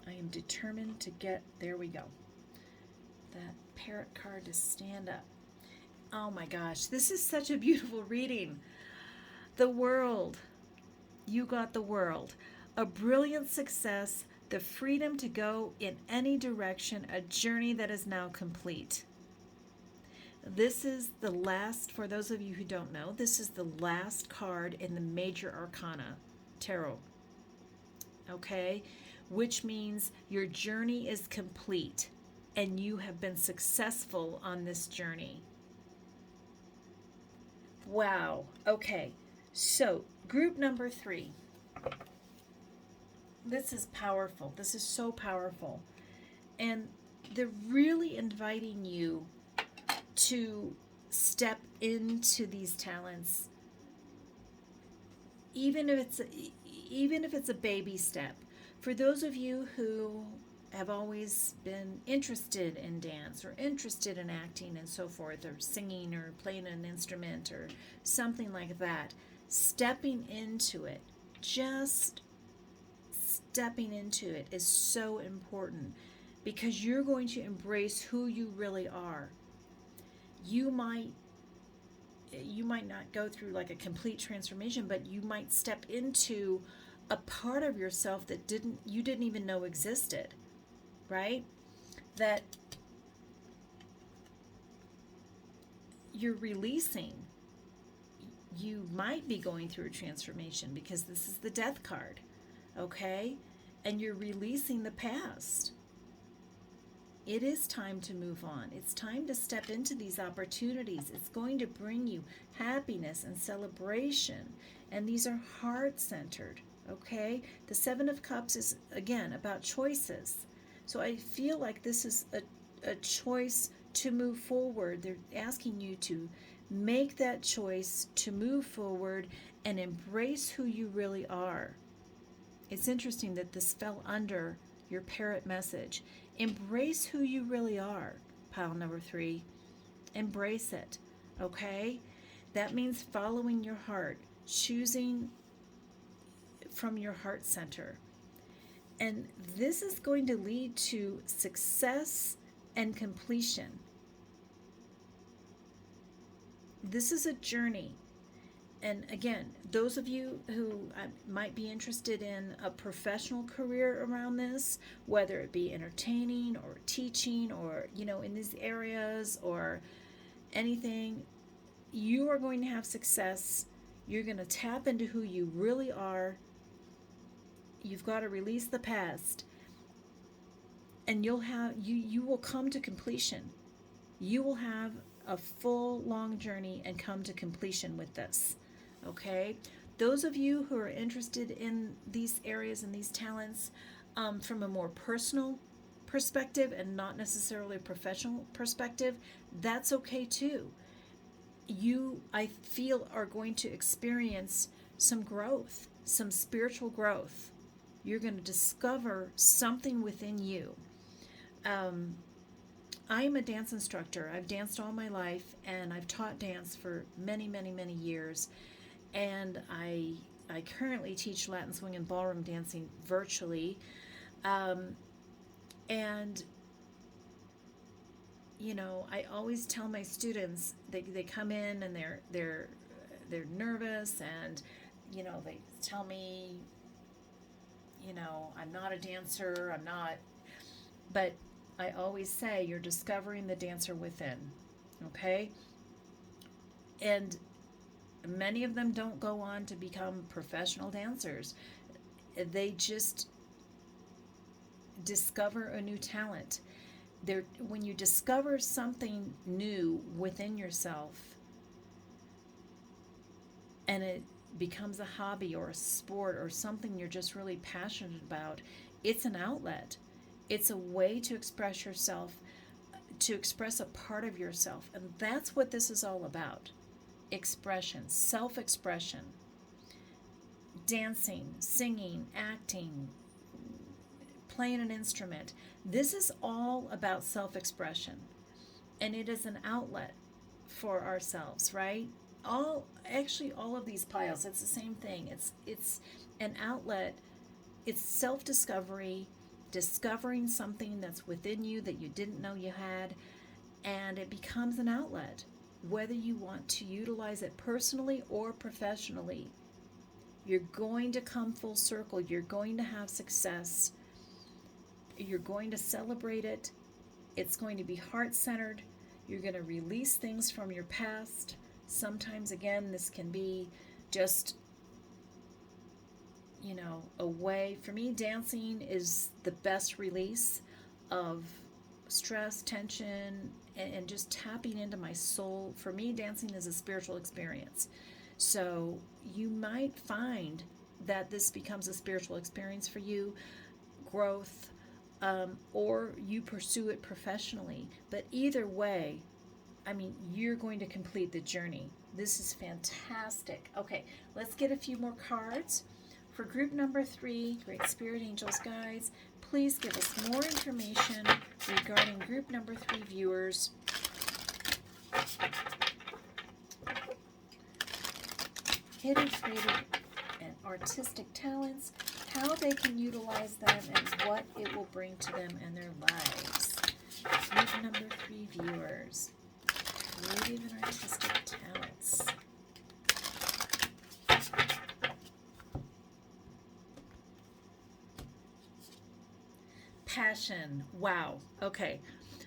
I am determined to get, there we go, that parrot card to stand up. Oh my gosh, this is such a beautiful reading. The World. You got the World. A brilliant success, the freedom to go in any direction, a journey that is now complete. This is the last, for those of you who don't know, this is the last card in the Major Arcana Tarot. Okay? Which means your journey is complete and you have been successful on this journey. Wow. Okay. So, group number 3. This is powerful. This is so powerful. And they're really inviting you to step into these talents, even if it's a baby step. For those of you who have always been interested in dance or interested in acting and so forth, or singing or playing an instrument or something like that, stepping into it, just stepping into it is so important, because you're going to embrace who you really are. You might not go through like a complete transformation, but you might step into a part of yourself that you didn't even know existed, right? That you're releasing. You might be going through a transformation because this is the Death card, okay? And you're releasing the past. It is time to move on. It's time to step into these opportunities. It's going to bring you happiness and celebration. And these are heart-centered, okay? The 7 of Cups is, again, about choices. So I feel like this is a choice to move forward. They're asking you to make that choice to move forward and embrace who you really are. It's interesting that this fell under your parrot message. Embrace who you really are, pile number 3. Embrace it, okay? That means following your heart, choosing from your heart center. And this is going to lead to success and completion. This is a journey. And again, those of you who might be interested in a professional career around this, whether it be entertaining or teaching or, in these areas or anything, you are going to have success. You're going to tap into who you really are. You've got to release the past. And you will come to completion. You will have a full, long journey and come to completion with this. Okay, Those of you who are interested in these areas and these talents from a more personal perspective and not necessarily a professional perspective, that's okay too. You, I feel, are going to experience some growth, some spiritual growth. You're going to discover something within you. I am a dance instructor. I've danced all my life, and I've taught dance for many, many, many years. And I currently teach Latin swing and ballroom dancing virtually. And you know, I always tell my students, they come in and they're nervous, and you know, they tell me, you know, I'm not a dancer, I'm not, but I always say you're discovering the dancer within, okay? And many of them don't go on to become professional dancers. They just discover a new talent. When you discover something new within yourself and it becomes a hobby or a sport or something you're just really passionate about, it's an outlet. It's a way to express yourself, to express a part of yourself. And that's what this is all about. Expression, self-expression, dancing, singing, acting, playing an instrument. This is all about self-expression, and it is an outlet for ourselves, right? All of these piles, it's the same thing. It's an outlet. It's self-discovery, discovering something that's within you that you didn't know you had, and it becomes an outlet, whether you want to utilize it personally or professionally. You're going to come full circle. You're going to have success. You're going to celebrate it. It's going to be heart-centered. You're going to release things from your past. Sometimes, again, this can be just, you know, a way. For me, dancing is the best release of stress, tension, and just tapping into my soul. For me, dancing is a spiritual experience. So you might find that this becomes a spiritual experience for you, growth, or you pursue it professionally. But either way, I mean, you're going to complete the journey. This is fantastic. Okay, let's get a few more cards. For group number 3, Great Spirit Angels Guides, please give us more information regarding group number 3 viewers. Hidden creative and artistic talents, how they can utilize them, and what it will bring to them and their lives. Group number 3 viewers, creative and artistic talents. Passion. Wow. Okay.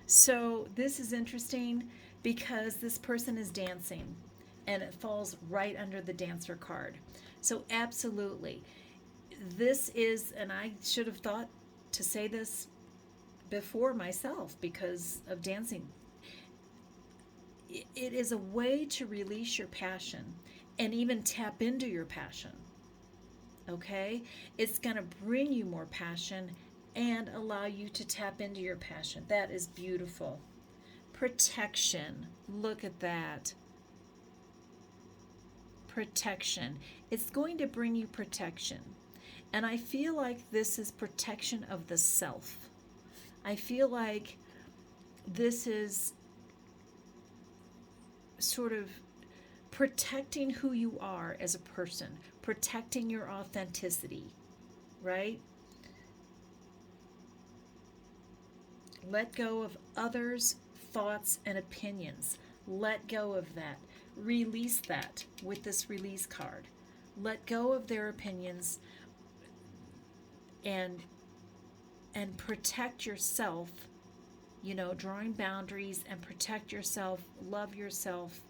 So this is interesting because this person is dancing, and it falls right under the dancer card. So absolutely. This is, and I should have thought to say this before myself because of dancing. It is a way to release your passion and even tap into your passion. Okay? It's going to bring you more passion and allow you to tap into your passion. That is beautiful. Protection. Look at that. Protection. It's going to bring you protection. And I feel like this is protection of the self. I feel like this is sort of protecting who you are as a person, protecting your authenticity, right? Let go of others' thoughts and opinions. Let go of that. Release that with this release card. Let go of their opinions and protect yourself, you know, drawing boundaries, and protect yourself, love yourself,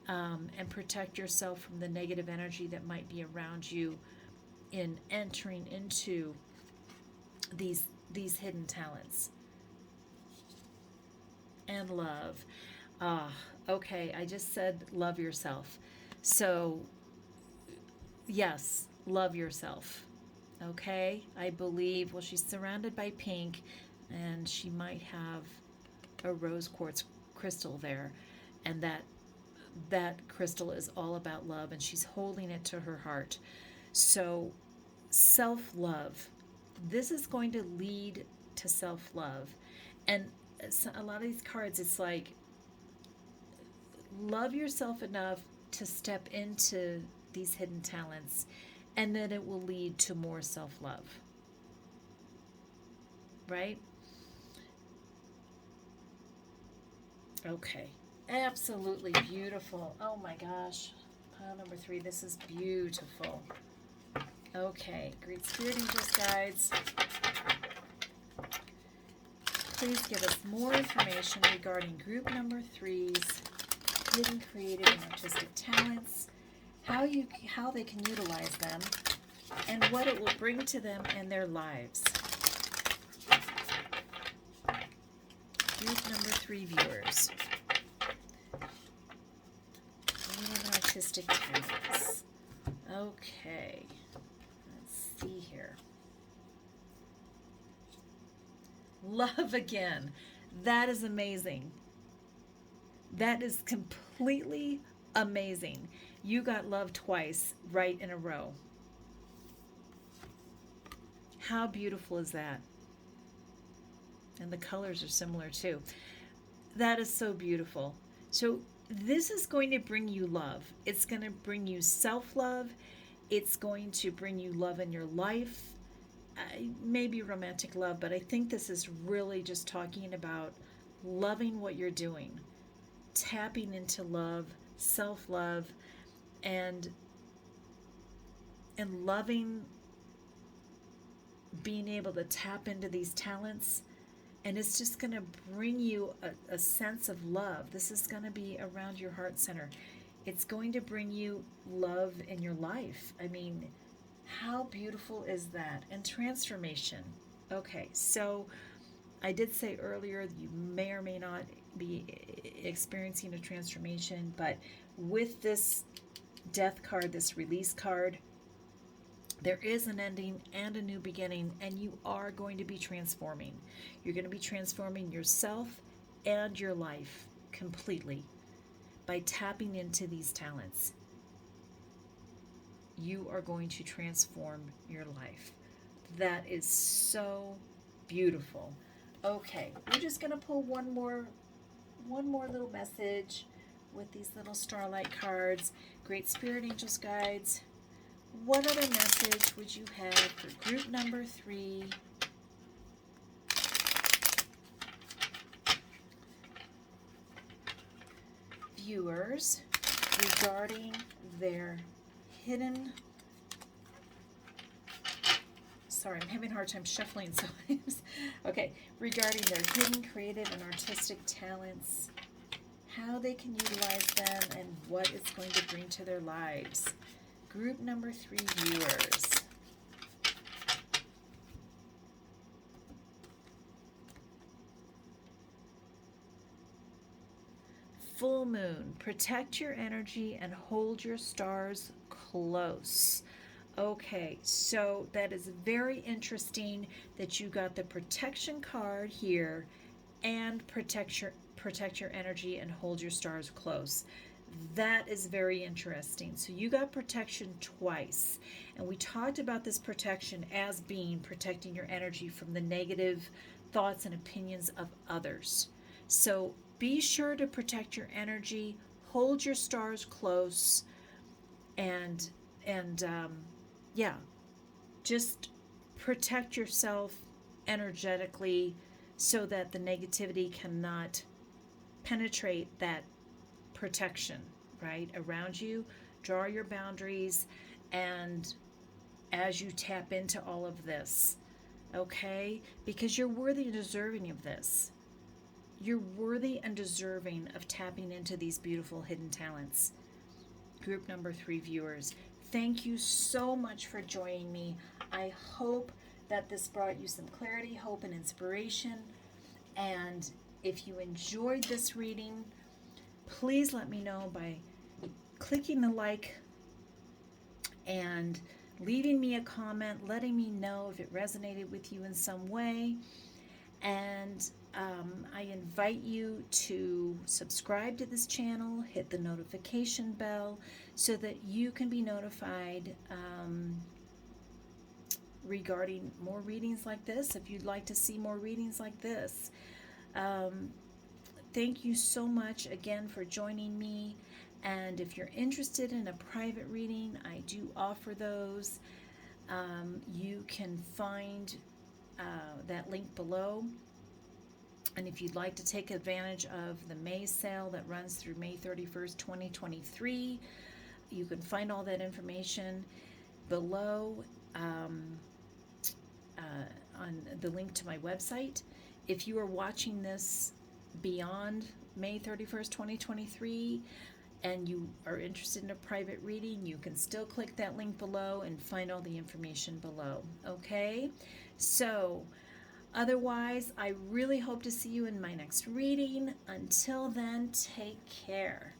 and protect yourself from the negative energy that might be around you in entering into these hidden talents. And love. Okay, I just said love yourself. So yes, love yourself. Okay, I believe, well, she's surrounded by pink, and she might have a rose quartz crystal there, and that crystal is all about love, and she's holding it to her heart. So, self love. This is going to lead to self love. And a lot of these cards, it's like, love yourself enough to step into these hidden talents, and then it will lead to more self love, right? Okay. Absolutely beautiful. Oh my gosh. Pile number 3. This is beautiful. Okay. Great Spirit Angels, guides, please give us more information regarding group number 3's hidden creative and artistic talents, how they can utilize them, and what it will bring to them and their lives. Group number 3 viewers. Creative and artistic talents. Okay. Let's see here. Love again. That is amazing. That is completely amazing. You got love twice right in a row. How beautiful is that? And the colors are similar too. That is so beautiful. So this is going to bring you love. It's going to bring you self-love. It's going to bring you love in your life. Maybe romantic love, but I think this is really just talking about loving what you're doing, tapping into love, self-love, and loving, being able to tap into these talents. And it's just going to bring you a sense of love. This is going to be around your heart center. It's going to bring you love in your life. I mean, how beautiful is that? And transformation. Okay, so I did say earlier you may or may not be experiencing a transformation, but with this death card, this release card, there is an ending and a new beginning, and you are going to be transforming. You're going to be transforming yourself and your life completely by tapping into these talents. You are going to transform your life. That is so beautiful. Okay, we're just going to pull one more little message with these little starlight cards. Great Spirit Angels, guides, what other message would you have for group number 3? Viewers regarding their hidden... Sorry, I'm having a hard time shuffling sometimes. Okay, regarding their hidden creative and artistic talents, how they can utilize them, and what it's going to bring to their lives. Group number 3 viewers. Full moon. Protect your energy and hold your stars close. Okay, so that is very interesting that you got the protection card here and protect your energy and hold your stars close. That is very interesting. So you got protection twice. And we talked about this protection as being protecting your energy from the negative thoughts and opinions of others. So be sure to protect your energy, hold your stars close, and yeah, just protect yourself energetically so that the negativity cannot penetrate that protection, right, around you. Draw your boundaries, and as you tap into all of this, okay, because you're worthy and deserving of this. You're worthy and deserving of tapping into these beautiful hidden talents. Group number 3 viewers, thank you so much for joining me. I hope that this brought you some clarity, hope, and inspiration. And if you enjoyed this reading, please let me know by clicking the like and leaving me a comment, letting me know if it resonated with you in some way. And I invite you to subscribe to this channel, hit the notification bell so that you can be notified regarding more readings like this, if you'd like to see more readings like this. Thank you so much again for joining me. And if you're interested in a private reading, I do offer those. You can find that link below. And if you'd like to take advantage of the May sale that runs through May 31st, 2023, you can find all that information below on the link to my website. If you are watching this beyond May 31st, 2023, and you are interested in a private reading, you can still click that link below and find all the information below. Okay? So, otherwise, I really hope to see you in my next reading. Until then, take care.